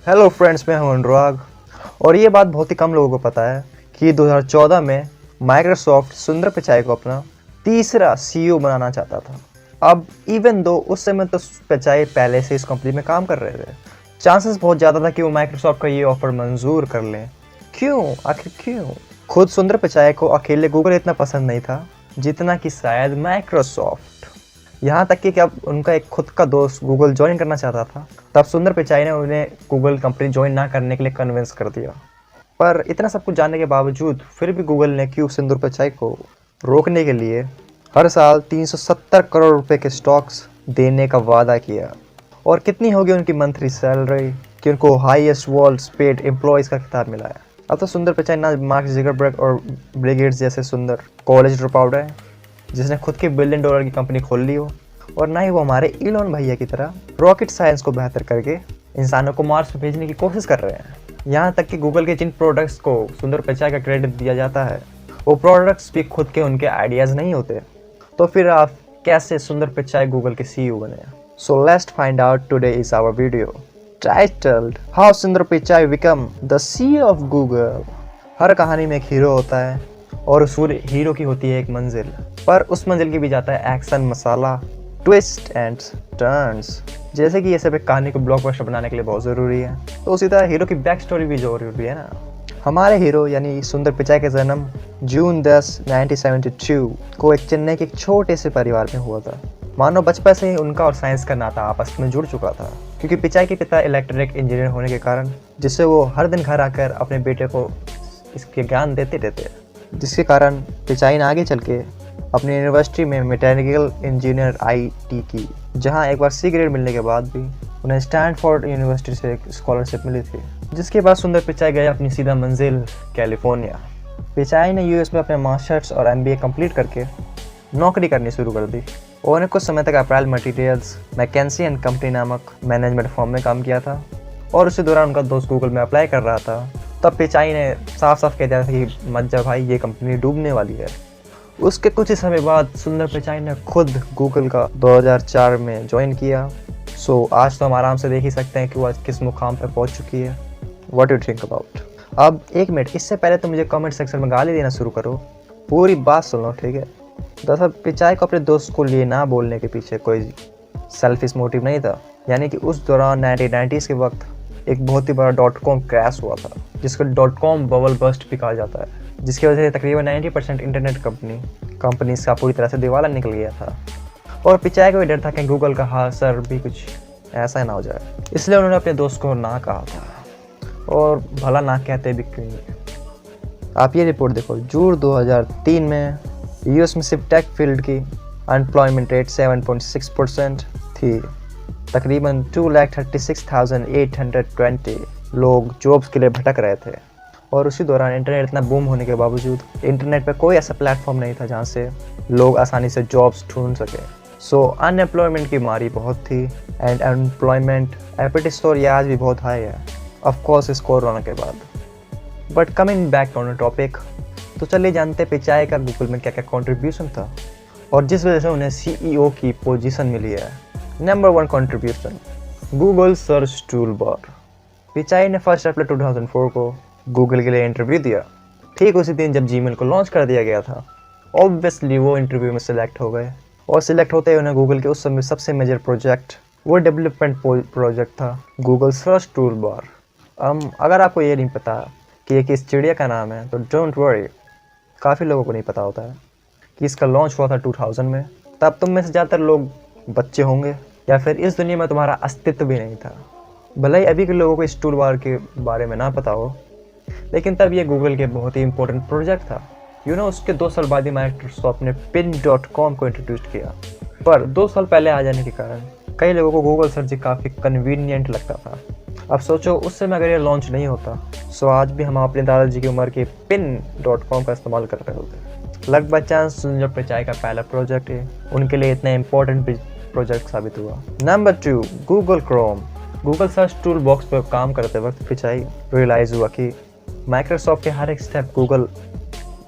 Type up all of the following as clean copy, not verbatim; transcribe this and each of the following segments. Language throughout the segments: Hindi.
हेलो फ्रेंड्स, मैं हूं अनुराग। और ये बात बहुत ही कम लोगों को पता है कि 2014 में माइक्रोसॉफ्ट सुंदर पिचाई को अपना तीसरा सीईओ बनाना चाहता था। अब इवन दो उस समय तो पिचाई पहले से इस कंपनी में काम कर रहे थे, चांसेस बहुत ज़्यादा था कि वो माइक्रोसॉफ्ट का ये ऑफर मंजूर कर लें। क्यों, आखिर क्यों? खुद सुंदर पिचाई को अकेले गूगल इतना पसंद नहीं था जितना कि शायद माइक्रोसॉफ्ट। यहाँ तक कि अब उनका एक खुद का दोस्त गूगल ज्वाइन करना चाहता था, तब सुंदर पिचाई ने उन्हें गूगल कंपनी ज्वाइन ना करने के लिए कन्विंस कर दिया। पर इतना सब कुछ जानने के बावजूद फिर भी गूगल ने क्यों सुंदर पिचाई को रोकने के लिए हर साल 370 करोड़ रुपए के स्टॉक्स देने का वादा किया। और कितनी होगी उनकी मंथली सैलरी कि उनको हाईएस्ट वर्ल्ड पेड एम्प्लॉयज़ का खिताब मिला है। अब तो सुंदर पिचाई ना मार्क ज़ुकरबर्ग और बिल गेट्स जैसे सुंदर कॉलेज ड्रॉप आउट है जिसने खुद की $1 बिलियन की कंपनी खोल ली हो, और ना ही वो हमारे इलॉन भैया की तरह रॉकेट साइंस को बेहतर करके इंसानों को मार्स पर भेजने की कोशिश कर रहे हैं। यहाँ तक कि गूगल के जिन प्रोडक्ट्स को सुंदर पिचाई का क्रेडिट दिया जाता है वो प्रोडक्ट्स भी खुद के उनके आइडियाज़ नहीं होते। तो फिर आप कैसे सुंदर पिचाई गूगल के सीईओ बने? So let's find out today is our video titled how Sundar Pichai become the CEO of Google. हर कहानी में एक हीरो होता है और उस हीरो की होती है एक मंजिल, पर उस मंजिल की भी जाता है action, masala, twist and turns. जैसे कि ये सब एक कहानी को ब्लॉकबस्टर बनाने के लिए बहुत ज़रूरी है, तो उसी तरह हीरो की बैक स्टोरी भी ज़रूरी है ना। हमारे हीरो यानी सुंदर पिचाई का जन्म जून 10, 1972 को एक चेन्नई के एक छोटे से परिवार में हुआ था। मानो बचपन से ही उनका और साइंस का नाता आपस में जुड़ चुका था, क्योंकि पिचाई के पिता इलेक्ट्रिक इंजीनियर होने के कारण जिससे वो हर दिन घर आकर अपने बेटे को इसके ज्ञान देते रहते, जिसके कारण पिचाई ने आगे चल के अपनी यूनिवर्सिटी में मैकेनिकल इंजीनियर IT की, जहां एक बार C ग्रेड मिलने के बाद भी उन्हें स्टैनफोर्ड यूनिवर्सिटी से एक स्कॉलरशिप मिली थी। जिसके बाद सुंदर पिचाई गए अपनी सीधा मंजिल कैलिफोर्निया। पिचाई ने US में अपने मास्टर्स और MBA कंप्लीट करके नौकरी करनी शुरू कर दी और उन्हें कुछ समय तक अप्रैल मटीरियल्स मैकेंसी एंड कंपनी नामक मैनेजमेंट फर्म में काम किया था। और उसी दौरान उनका दोस्त गूगल में अप्लाई कर रहा था, तब पिचाई ने साफ साफ कह दिया था कि मत जा भाई, ये कंपनी डूबने वाली है। उसके कुछ ही समय बाद सुंदर पिचाई ने खुद गूगल का 2004 में ज्वाइन किया। सो आज तो हम आराम से देख ही सकते हैं कि वो आज किस मुकाम पर पहुंच चुकी है। What you think about? अब एक मिनट, इससे पहले तो मुझे कमेंट सेक्शन में गाली देना शुरू करो, पूरी बात सुन लो, ठीक है? दरअसल पिचाई को अपने दोस्त को लिए ना बोलने के पीछे कोई सेल्फिश मोटिव नहीं था। यानी कि उस दौरान 1990s के वक्त एक बहुत ही बड़ा .com क्रैश हुआ था, जिसको .com बबल बस्ट भी कहा जाता है, जिसकी वजह से तकरीबन 90% इंटरनेट कंपनीज का पूरी तरह से दिवाला निकल गया था। और पिचाई को भी डर था कि गूगल का हासर भी कुछ ऐसा ना हो जाए, इसलिए उन्होंने अपने दोस्त को ना कहा था। और भला ना कहते भी क्यों नहीं। आप ये रिपोर्ट देखो, जून 2003 में US में सिर्फ टेक फील्ड की अनएम्प्लॉयमेंट रेट 7.6% थी। तकरीबन 236,820 लोग जॉब्स के लिए भटक रहे थे। और उसी दौरान इंटरनेट इतना बूम होने के बावजूद इंटरनेट पर कोई ऐसा प्लेटफॉर्म नहीं था जहाँ से लोग आसानी से जॉब्स ढूंढ सके। सो अनएम्प्लॉयमेंट की मारी बहुत थी एंड अनएम्प्लॉयमेंट एपिटी स्कोर ये आज भी बहुत हाई है, ऑफकोर्स इस कोरोना के बाद। But coming back on the topic, तो चलिए जानते पिचाई का गूगल में क्या क्या कॉन्ट्रीब्यूशन था और जिस वजह से उन्हें CEO की पोजीशन मिली है। Number 1 contribution, Google search tool bar. Pichai ने 1 अप्रैल 2004 को गूगल के लिए इंटरव्यू दिया, ठीक उसी दिन जब जीमेल को लॉन्च कर दिया गया था। ऑब्वियसली वो इंटरव्यू में सिलेक्ट हो गए और सिलेक्ट होते ही उन्हें गूगल के उस समय सबसे मेजर प्रोजेक्ट, वो डेवलपमेंट प्रोजेक्ट था गूगल सर्च टूल बार। अगर आपको ये नहीं पता कि ये किस चिड़िया का नाम है तो डोंट वरी, काफ़ी लोगों को नहीं पता होता है कि इसका लॉन्च हुआ था 2000 में। तब तुम में से ज़्यादातर लोग बच्चे होंगे या फिर इस दुनिया में तुम्हारा अस्तित्व भी नहीं था। भले ही अभी के लोगों को इस टूल बार के बारे में ना पता हो, लेकिन तब ये गूगल के बहुत ही इंपॉर्टेंट प्रोजेक्ट था। उसके 2 साल बाद ही माइक्रोसॉफ्ट ने pin.com को इंट्रोड्यूस किया। पर 2 साल पहले आ जाने के कारण कई लोगों को गूगल सर्च काफ़ी कन्वीनियंट लगता था। अब सोचो उस समय अगर ये लॉन्च नहीं होता तो आज भी हम अपने दादाजी की उम्र के pin.com का इस्तेमाल कर रहे होते। लक बाय चांस सुंदर पिचाई का पहला प्रोजेक्ट है उनके लिए इतना इंपॉर्टेंट प्रोजेक्ट साबित हुआ। Number 2, Google Chrome. Google search tool box पर काम करते वक्त पिचाई रियलाइज़ हुआ कि माइक्रोसॉफ्ट के हर एक स्टेप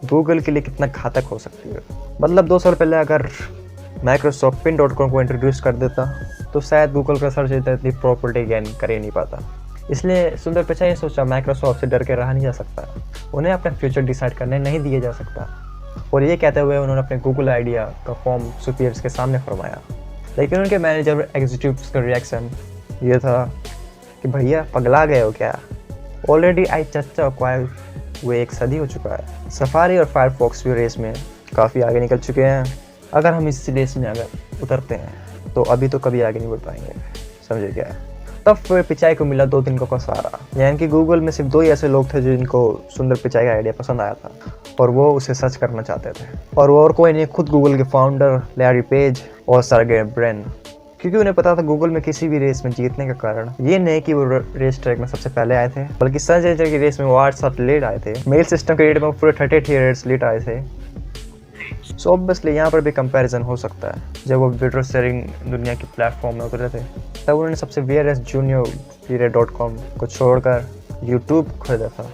गूगल के लिए कितना घातक हो सकती है। मतलब 2 साल पहले अगर माइक्रोसॉफ्ट pin.com को इंट्रोड्यूस कर देता तो शायद गूगल का सर्च इतनी प्रॉपर्टी गेन कर ही नहीं पाता। इसलिए सुंदर पिचाई ने सोचा माइक्रोसॉफ्ट से डर के रहा नहीं जा सकता, उन्हें अपना फ्यूचर डिसाइड करने नहीं दिया जा सकता। और ये कहते हुए उन्होंने अपने गूगल आइडिया का फॉर्म सुपीरियर्स के सामने फरमाया। लेकिन उनके मैनेजर और एग्जीक्यूटिव्स का रिएक्शन ये था कि भैया पगला गए हो क्या, ऑलरेडी आई चर्चा एक्वायर हुए 1 सदी हो चुका है। सफारी और फायरफॉक्स भी रेस में काफ़ी आगे निकल चुके हैं। अगर हम इस रेस में अगर उतरते हैं तो अभी तो कभी आगे नहीं बढ़ पाएंगे, समझे क्या। तब फिर पिचाई को मिला 2 दिन का सहारा, यानी कि गूगल में सिर्फ 2 ही ऐसे लोग थे जिनको सुंदर पिचाई का आइडिया पसंद आया था और वो उसे सर्च करना चाहते थे। और वो और कोई नहीं, खुद गूगल के फाउंडर लैरी पेज और सर्गे ब्रिन। क्योंकि उन्हें पता था गूगल में किसी भी रेस में जीतने का कारण ये नहीं कि वो रेस ट्रैक में सबसे पहले आए थे, बल्कि सर्च इंजन की रेस में वो 8 साल लेट आए थे। मेल सिस्टम के रेट में पूरे 38 ईयर्स लेट आए थे। सो ऑब्वियसली यहाँ पर भी कंपैरिजन हो सकता है। जब वो वीडियो शेयरिंग दुनिया की प्लेटफॉर्म में उतरे थे तब उन्होंने सबसे वेयरेस्ट junior.com को छोड़कर यूट्यूब खरीदा था।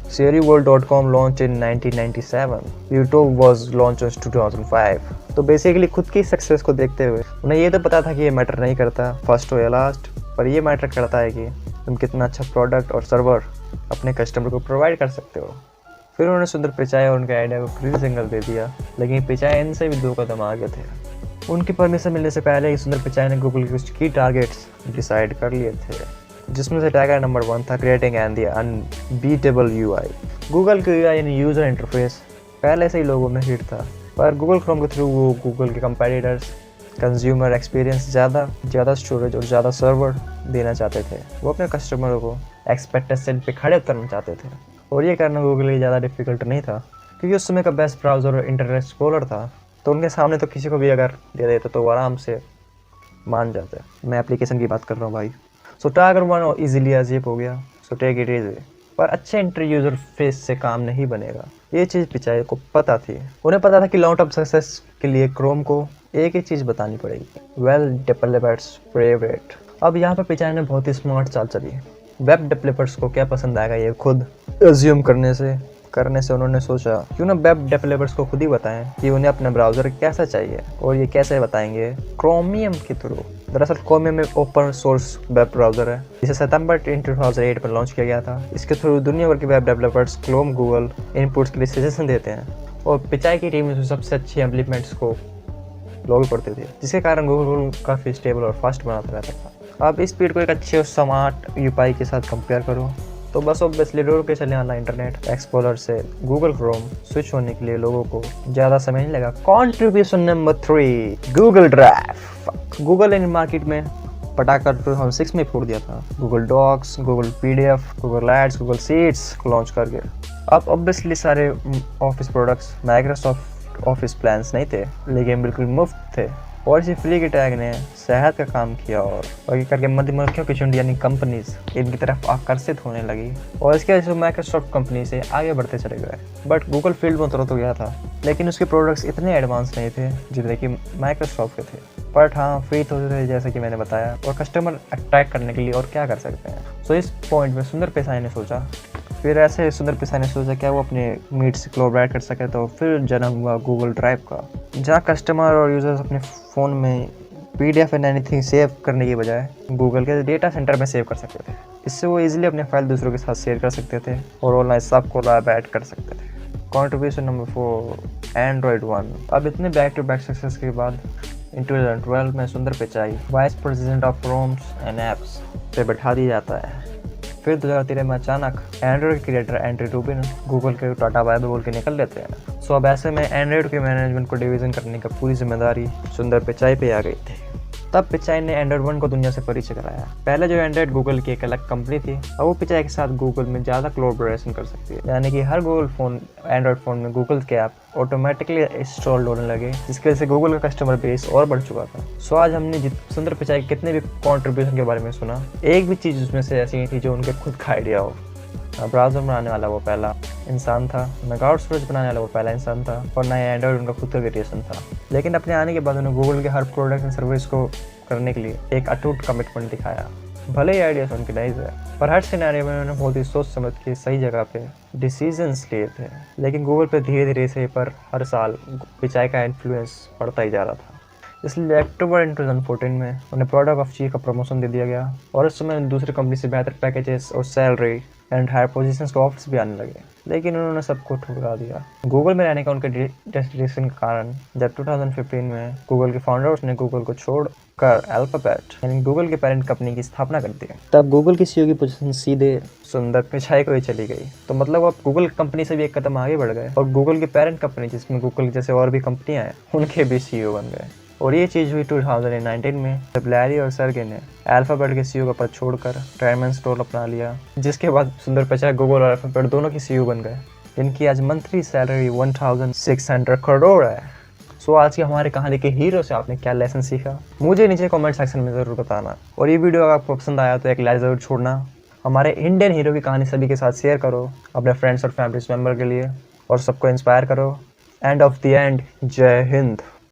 SeriWorld.com launched in 1997. YouTube was launched in 2005. तो बेसिकली खुद की सक्सेस को देखते हुए उन्हें ये तो पता था कि ये मैटर नहीं करता फर्स्ट हो या लास्ट, पर ये मैटर करता है कि तुम कितना अच्छा प्रोडक्ट और सर्वर अपने कस्टमर को प्रोवाइड कर सकते हो। फिर उन्होंने सुंदर पिचाई और उनके आइडिया को फ्री सिंगल दे दिया, लेकिन पिचाई इनसे भी 2 कदम आगे थे। उनकी परमिशन मिलने से पहले ही सुंदर पिचाई ने गूगल के कुछ की टारगेट्स डिसाइड कर लिए थे, जिसमें से टारगेट नंबर 1 था creating and the unbeatable UI. Google के यूआई यानी यूजर इंटरफेस पहले से ही लोगों में हिट था, पर गूगल क्रोम के थ्रू वो गूगल के कंपेटिटर्स कंज्यूमर एक्सपीरियंस ज़्यादा स्टोरेज और ज़्यादा सर्वर देना चाहते थे। वो अपने कस्टमरों को एक्सपेक्टेशन पे खड़े उतरना चाहते थे, और ये करना गूगल के लिए ज़्यादा डिफिकल्ट नहीं था, क्योंकि उस समय का बेस्ट ब्राउज़र और इंटरनेट एक्सप्लोरर था। तो उनके सामने तो किसी को भी अगर दे देते तो वो आराम से मान जाते। मैं एप्लीकेशन की बात कर रहा हूँ भाई। सो टारगेट 1 इजीली अजीब हो गया, सो टेक इट इजी। पर अच्छे एंट्री यूजर फेस से काम नहीं बनेगा, ये चीज़ पिचाई को पता थी। उन्हें पता था कि लॉन्ग टर्म सक्सेस के लिए क्रोम को एक ही चीज़ बतानी पड़ेगी, वेल डेवलपर्स फेवरेट। अब यहाँ पर पिचाई ने बहुत ही स्मार्ट चाल चली। वेब डेवलपर्स को क्या पसंद आएगा ये खुद एज्यूम करने से उन्होंने सोचा क्यों ना वेब डेवलपर्स को खुद ही बताएं कि उन्हें अपना ब्राउज़र कैसा चाहिए, और ये कैसे बताएंगे, क्रोमियम के थ्रू। दरअसल क्रोमियम एक ओपन सोर्स वेब ब्राउज़र है जिसे सितंबर 2008 में लॉन्च किया गया था। इसके थ्रू दुनिया भर के web developers Chrome Google inputs के लिए सजेशन देते हैं, और पिचाई की टीम में सबसे अच्छे इम्प्लीमेंट्स को लॉग करते थे, जिसके कारण गूगल काफ़ी स्टेबल और फास्ट बनाता रहता था। अब इस स्पीड को एक अच्छे और स्मार्ट यूआई के साथ कंपेयर करो तो बस ऑब्वियसली रोड के चले आना इंटरनेट एक्सप्लोरर से गूगल क्रोम स्विच होने के लिए लोगों को ज़्यादा समय नहीं लगा। Contribution number 3, Google Drive. Google ने मार्केट में पटाकर 2006 में फोड़ दिया था Google Docs, Google PDF, Google Ads, Google Sheets को लॉन्च करके। अब ऑब्वियसली सारे office products Microsoft Office plans नहीं थे, लेकिन बिल्कुल मुफ्त थे, और इसी फ्री के टैग ने सेहत का काम किया और ये करके मधुमक्खियों की झुंड यानी कंपनीज इनकी तरफ आकर्षित होने लगी, और इसके वजह से माइक्रोसॉफ्ट कंपनी से आगे बढ़ते चले गए। बट गूगल फील्ड में तुरंत हो गया था, लेकिन उसके प्रोडक्ट्स इतने एडवांस नहीं थे जितने कि माइक्रोसॉफ्ट के थे। बट हाँ, फ्री तो थे जैसे कि मैंने बताया, और कस्टमर अट्रैक्ट करने के लिए और क्या कर सकते हैं। सो इस पॉइंट में सुंदर पिचाई ने सोचा, फिर ऐसे सुंदर पिचाई ने सोचा क्या वो अपने मीट से कोलैबोरेट कर सके, तो फिर जन्म हुआ गूगल ड्राइव का, जहाँ कस्टमर और यूजर्स अपने फ़ोन में PDF एंड एनीथिंग सेव करने की बजाय गूगल के डेटा सेंटर में सेव कर सकते थे। इससे वो इजीली अपने फाइल दूसरों के साथ शेयर कर सकते थे और ऑनलाइन सब कोलैबोरेट कर सकते थे। Contribution number 4, Android 1। अब इतने बैक टू बैक सक्सेस के बाद इन 2012 में Sundar Pichai vice president of chromes and apps पे बैठा दिया जाता है। फिर 2013 में अचानक Android creator Andy Rubin Google के टाटा बाय बाय बोल के निकल लेते हैं। सो अब ऐसे में एंड्रॉयड के मैनेजमेंट को डिवीजन करने का पूरी जिम्मेदारी सुंदर पिचाई पे आ गई थी। तब पिचाई ने एंड्रॉयड 1 को दुनिया से परिचय कराया। पहले जो एंड्रॉयड गूगल की एक अलग कंपनी थी, अब वो पिचाई के साथ गूगल में ज़्यादा कोलैबोरेशन कर सकती है, यानी कि हर गूगल फ़ोन एंड्रॉयड फ़ोन में गूगल के ऐप ऑटोमेटिकली इंस्टॉल होने लगे, जिसकी वजह से गूगल का कस्टमर बेस और बढ़ चुका था। सो आज हमने सुंदर पिचाई के कितने भी कॉन्ट्रीब्यूशन के बारे में सुना, एक भी चीज़ उसमें से ऐसी नहीं थी जो उनके खुद का आइडिया हो। ब्राउज़र बनाने वाला वो पहला इंसान था, मेगावाट स्टोरेज बनाने वाला वो पहला इंसान था, और नया एंड्रॉयड उनका खुद का क्रिएशन था। लेकिन अपने आने के बाद उन्होंने गूगल के हर प्रोडक्ट एंड सर्विस को करने के लिए एक अटूट कमिटमेंट दिखाया। भले ही आइडियाज उनके नाइस है, पर हर सिनेरियो में उन्होंने बहुत ही सोच समझ के सही जगह पे डिसीजंस लिए थे। लेकिन गूगल पे धीरे धीरे से पर हर साल पिचाई का इन्फ्लुएंस बढ़ता ही जा रहा था। इसलिए अक्टूबर 2014 में उन्हें प्रोडक्ट ऑफ चीफ का प्रमोशन दे दिया गया और उस समय दूसरी कंपनी से बेहतर पैकेजेस और सैलरी एंड हायर पोजीशंस के ऑफर्स भी आने लगे, लेकिन उन्होंने सबको ठुकरा दिया। गूगल में रहने का उनके डेस्टिनेशन के कारण जब 2015 में गूगल के फाउंडर्स ने गूगल को छोड़कर अल्फाबेट यानी गूगल के पेरेंट कंपनी की स्थापना कर दी, तब गूगल की सीईओ की पोजीशन सीधे सुंदर पिचाई को ही चली गई। तो मतलब अब गूगल कंपनी से भी एक कदम आगे बढ़ गए और गूगल की पेरेंट कंपनी जिसमें गूगल जैसे और भी कंपनियां हैं उनके भी सीईओ बन गए। और ये चीज़ हुई 2019 में जब लैरी और सर्गे ने अल्फाबेट के सीईओ का पद छोड़कर डायमंड रोल अपना लिया, जिसके बाद सुंदर पिचाई गूगल और अल्फाबेट दोनों की सीईओ बन गए, जिनकी आज मंथली सैलरी 1600 करोड़ है। सो आज की हमारी कहानी के हीरो से आपने क्या लेसन सीखा, मुझे नीचे कमेंट सेक्शन में ज़रूर बताना। और ये वीडियो अगर आपको पसंद आया तो एक लाइक ज़रूर छोड़ना। हमारे इंडियन हीरो की कहानी सभी के साथ शेयर करो अपने फ्रेंड्स और फैमिली मेम्बर के लिए और सबको इंस्पायर करो। एंड ऑफ द एंड, जय हिंद।